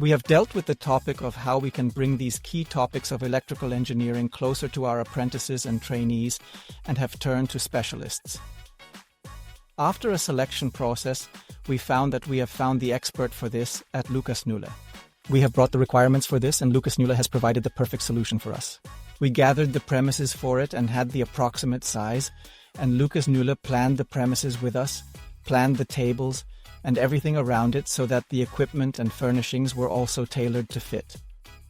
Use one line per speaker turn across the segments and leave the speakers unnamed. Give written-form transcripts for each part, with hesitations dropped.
We have dealt with the topic of how we can bring these key topics of electrical engineering closer to our apprentices and trainees and have turned to specialists. After a selection process, we found that we have found the expert for this at Lucas-Nülle. We have brought the requirements for this and Lucas-Nülle has provided the perfect solution for us. We gathered the premises for it and had the approximate size, and Lucas-Nülle planned the premises with us, planned the tables, and everything around it so that the equipment and furnishings were also tailored to fit.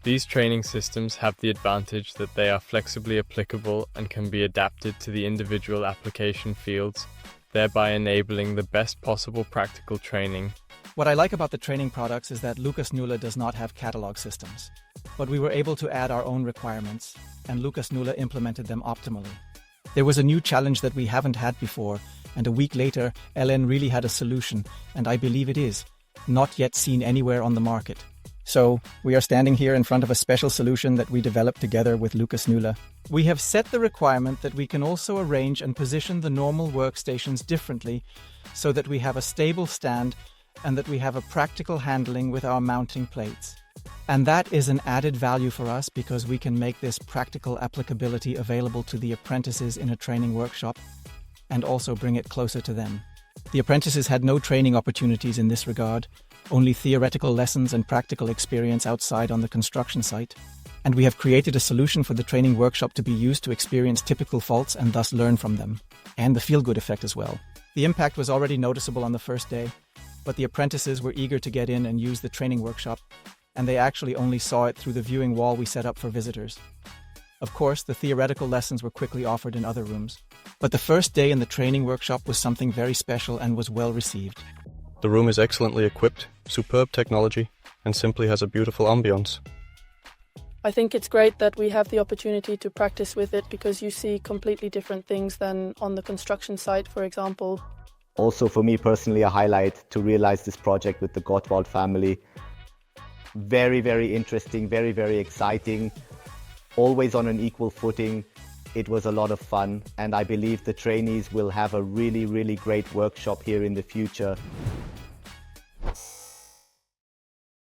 These training systems have the advantage that they are flexibly applicable and can be adapted to the individual application fields, thereby enabling the best possible practical training.
What I like about the training products is that Lucas-Nülle does not have catalog systems, but we were able to add our own requirements, and Lucas-Nülle implemented them optimally. There was a new challenge that we haven't had before, and a week later, LN really had a solution, and I believe it is, not yet seen anywhere on the market. So, we are standing here in front of a special solution that we developed together with Lucas-Nülle. We have set the requirement that we can also arrange and position the normal workstations differently so that we have a stable stand and that we have a practical handling with our mounting plates. And that is an added value for us because we can make this practical applicability available to the apprentices in a training workshop and also bring it closer to them. The apprentices had no training opportunities in this regard, only theoretical lessons and practical experience outside on the construction site. And we have created a solution for the training workshop to be used to experience typical faults and thus learn from them. And the feel-good effect as well. The impact was already noticeable on the first day, but the apprentices were eager to get in and use the training workshop, and they actually only saw it through the viewing wall we set up for visitors. Of course, the theoretical lessons were quickly offered in other rooms. But the first day in the training workshop was something very special and was well received.
The room is excellently equipped, superb technology, and simply has a beautiful ambience.
I think it's great that we have the opportunity to practice with it because you see completely different things than on the construction site, for example.
Also for me personally, a highlight to realize this project with the Gottwald family. Very, very interesting, very, very exciting. Always on an equal footing. It was a lot of fun, and I believe the trainees will have a really, really great workshop here in the future.